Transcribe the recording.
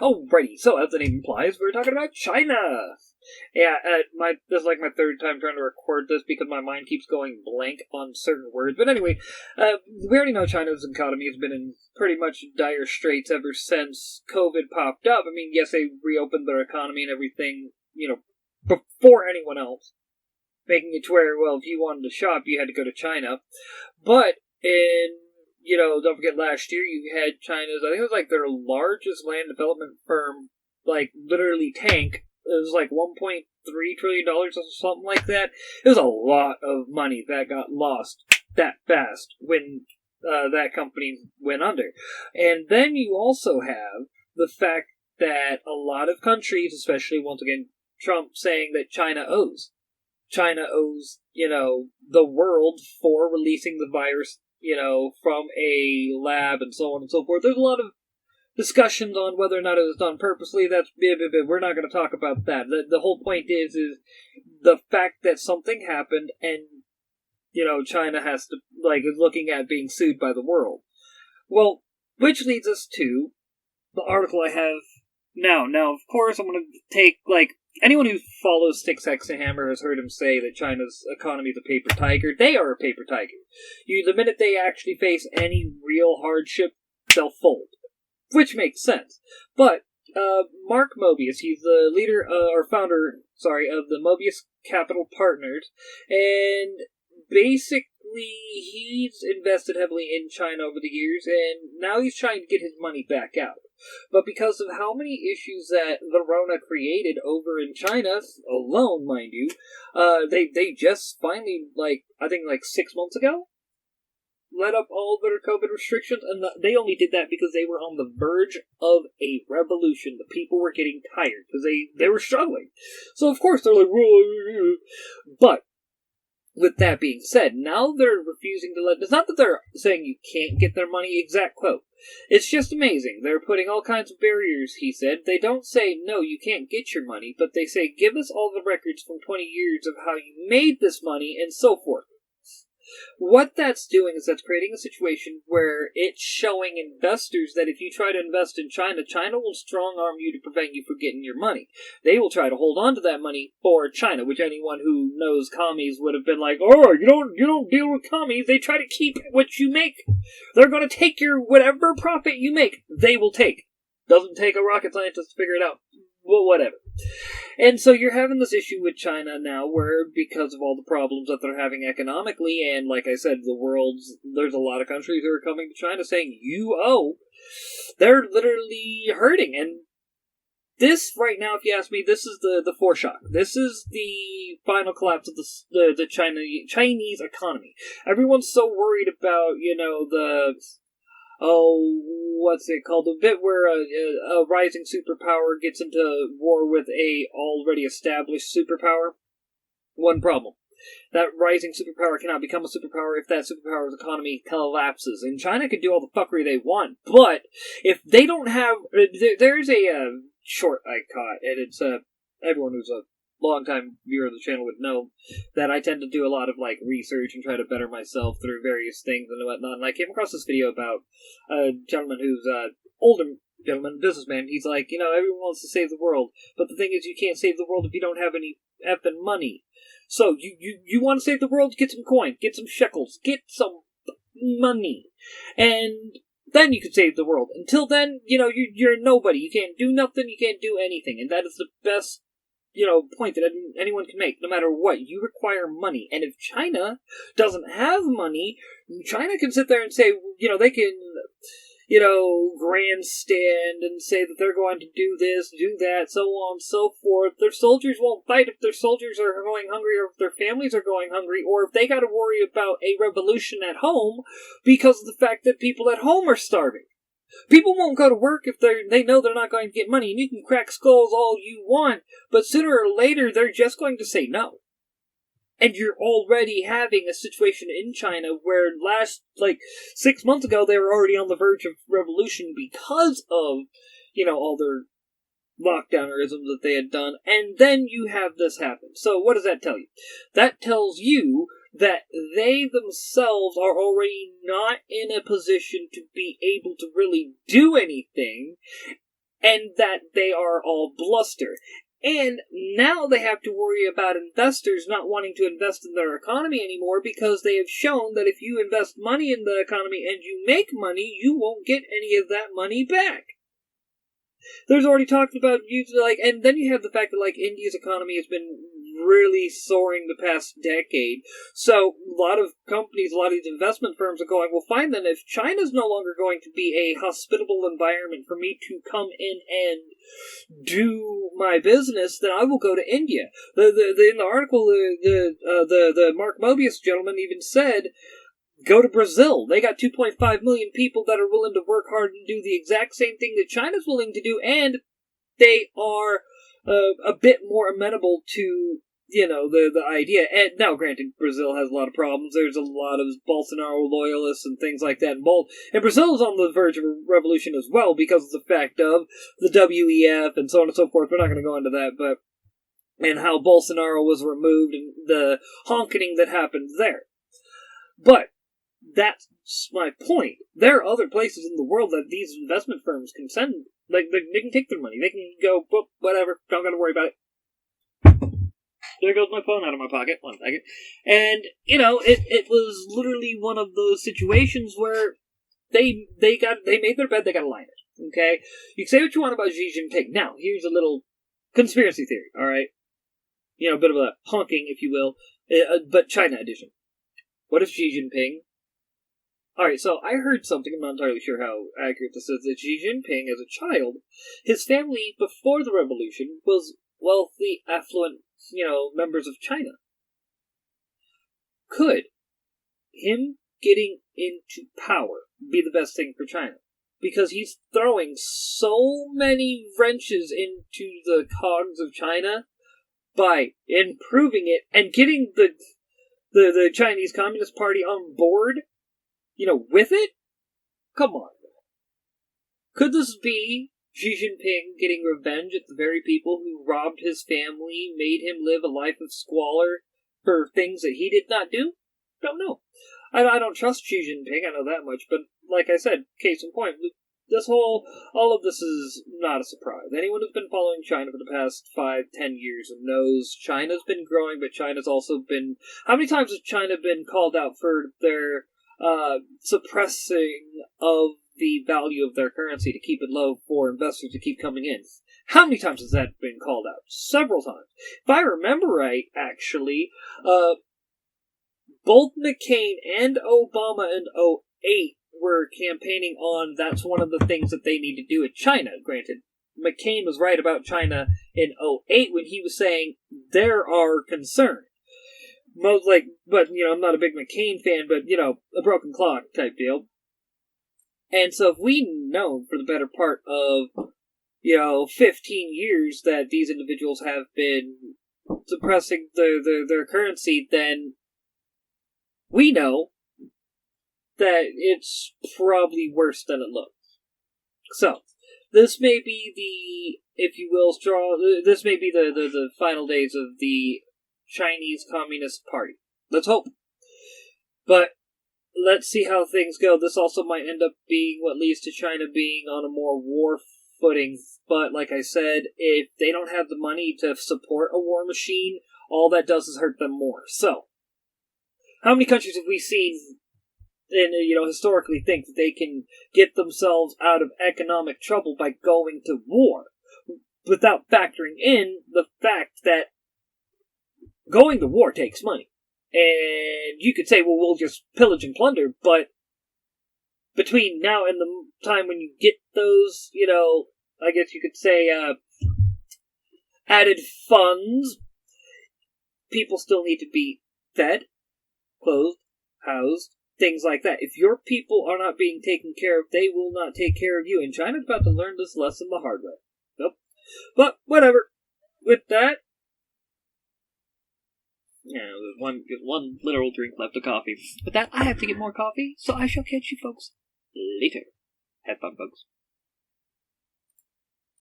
Alrighty, so as the name implies, we're talking about China. Yeah, this is like my third time trying to record this because my mind keeps going blank on certain words. But anyway, we already know China's economy has been in pretty much dire straits ever since COVID popped up. I mean, yes, they reopened their economy and everything, before anyone else, making it to where, well, if you wanted to shop, you had to go to China. But don't forget last year you had China's, I think it was like their largest land development firm, like literally tank. It was like $1.3 trillion or something like that. It was a lot of money that got lost that fast when that company went under. And then you also have the fact that a lot of countries, especially once again Trump, saying that China owes, the world for releasing the virus, from a lab and so on and so forth. There's a lot of discussions on whether or not it was done purposely. We're not going to talk about that. The whole point is the fact that something happened and, China has to, is looking at being sued by the world. Well, which leads us to the article I have now. Now, of course, I'm going to take, anyone who follows Sticks Hexahammer has heard him say that China's economy is a paper tiger. They are a paper tiger. The minute they actually face any real hardship, they'll fold. Which makes sense. But Mark Mobius, he's the leader or founder, of the Mobius Capital Partners, and basically he's invested heavily in China over the years, and now he's trying to get his money back out. But because of how many issues that the Rona created over in China alone, mind you, they just finally, I think 6 months ago, let up all their COVID restrictions, and they only did that because they were on the verge of a revolution. The people were getting tired because they were struggling. So of course they're like, but with that being said, now they're refusing to let. It's not that they're saying you can't get their money. Exact quote. It's just amazing. They're putting all kinds of barriers. He said they don't say no, you can't get your money, but they say give us all the records from 20 years of how you made this money and so forth. What that's doing is that's creating a situation where it's showing investors that if you try to invest in China, China will strong arm you to prevent you from getting your money. They will try to hold on to that money for China, which anyone who knows commies would have been like, oh, you don't deal with commies. They try to keep what you make. They're going to take your whatever profit you make, they will take. Doesn't take a rocket scientist to figure it out. Well, whatever. And so you're having this issue with China now where, because of all the problems that they're having economically, and like I said, there's a lot of countries who are coming to China saying, you owe, they're literally hurting. And this, right now, if you ask me, this is the foreshock. This is the final collapse of the Chinese economy. Everyone's so worried about, what's it called? The bit where a rising superpower gets into war with a already established superpower. One problem. That rising superpower cannot become a superpower if that superpower's economy collapses. And China can do all the fuckery they want, but if they don't have... There's a short I caught, and it's everyone who's a long-time viewer of the channel would know that I tend to do a lot of research and try to better myself through various things and whatnot. And I came across this video about a gentleman who's older gentleman, businessman. He's like, everyone wants to save the world, but the thing is, you can't save the world if you don't have any effing money. So you want to save the world? Get some coin, get some shekels, get some money, and then you can save the world. Until then, you're nobody. You can't do nothing. You can't do anything, and that is the best point that anyone can make, no matter what. You require money. And if China doesn't have money, China can sit there and say, they can, grandstand and say that they're going to do this, do that, so on and so forth. Their soldiers won't fight if their soldiers are going hungry, or if their families are going hungry, or if they got to worry about a revolution at home because of the fact that people at home are starving. People won't go to work if they know they're not going to get money, and you can crack skulls all you want, but sooner or later they're just going to say no. And you're already having a situation in China where 6 months ago they were already on the verge of revolution because of, all their lockdownerism that they had done, and then you have this happen. So what does that tell you? That tells you that they themselves are already not in a position to be able to really do anything, and that they are all bluster. And now they have to worry about investors not wanting to invest in their economy anymore because they have shown that if you invest money in the economy and you make money, you won't get any of that money back. There's already talked about and then you have the fact that India's economy has been really soaring the past decade. So a lot of companies, a lot of these investment firms are going, well, fine then, if China's no longer going to be a hospitable environment for me to come in and do my business, then I will go to India. In the article, the Mark Mobius gentleman even said, go to Brazil. They got 2.5 million people that are willing to work hard and do the exact same thing that China's willing to do, and they are a bit more amenable to, the idea. And now, granted, Brazil has a lot of problems. There's a lot of Bolsonaro loyalists and things like that involved. And Brazil is on the verge of a revolution as well because of the fact of the WEF and so on and so forth. We're not going to go into that, but and how Bolsonaro was removed and the honking that happened there. But that's my point. There are other places in the world that these investment firms can send. They can take their money. They can go, whatever, don't gotta worry about it. There goes my phone out of my pocket. 1 second. And, it was literally one of those situations where they made their bed, they gotta lie in it. Okay? You can say what you want about Xi Jinping. Now, here's a little conspiracy theory, alright? A bit of a honking, if you will, but China edition. What if Xi Jinping... Alright, so I heard something, I'm not entirely sure how accurate this is, that Xi Jinping, as a child, his family, before the revolution, was wealthy, affluent, members of China. Could him getting into power be the best thing for China? Because he's throwing so many wrenches into the cogs of China by improving it and getting the Chinese Communist Party on board, with it? Come on. Could this be Xi Jinping getting revenge at the very people who robbed his family, made him live a life of squalor for things that he did not do? Don't know. I don't trust Xi Jinping, I know that much, but like I said, case in point, all of this is not a surprise. Anyone who's been following China for the past 5-10 years knows China's been growing, but China's also been... How many times has China been called out for their suppressing of the value of their currency to keep it low for investors to keep coming in? How many times has that been called out? Several times. If I remember right, actually, both McCain and Obama in 2008 were campaigning on that's one of the things that they need to do in China. Granted, McCain was right about China in 2008 when he was saying there are concerns. But, I'm not a big McCain fan, but, a broken clock type deal. And so if we know for the better part of, 15 years that these individuals have been suppressing their currency, then we know that it's probably worse than it looks. So, this may be if you will, this may be the final days of the Chinese Communist Party. Let's hope. But let's see how things go. This also might end up being what leads to China being on a more war footing. But like I said, if they don't have the money to support a war machine, all that does is hurt them more. So, how many countries have we seen and, historically think that they can get themselves out of economic trouble by going to war without factoring in the fact that going to war takes money? And you could say, well, we'll just pillage and plunder, but between now and the time when you get those, I guess you could say, added funds, people still need to be fed, clothed, housed, things like that. If your people are not being taken care of, they will not take care of you. And China's about to learn this lesson the hard way. Nope. But, whatever. With that, there's one literal drink left of coffee. With that, I have to get more coffee, so I shall catch you folks later. Have fun, folks.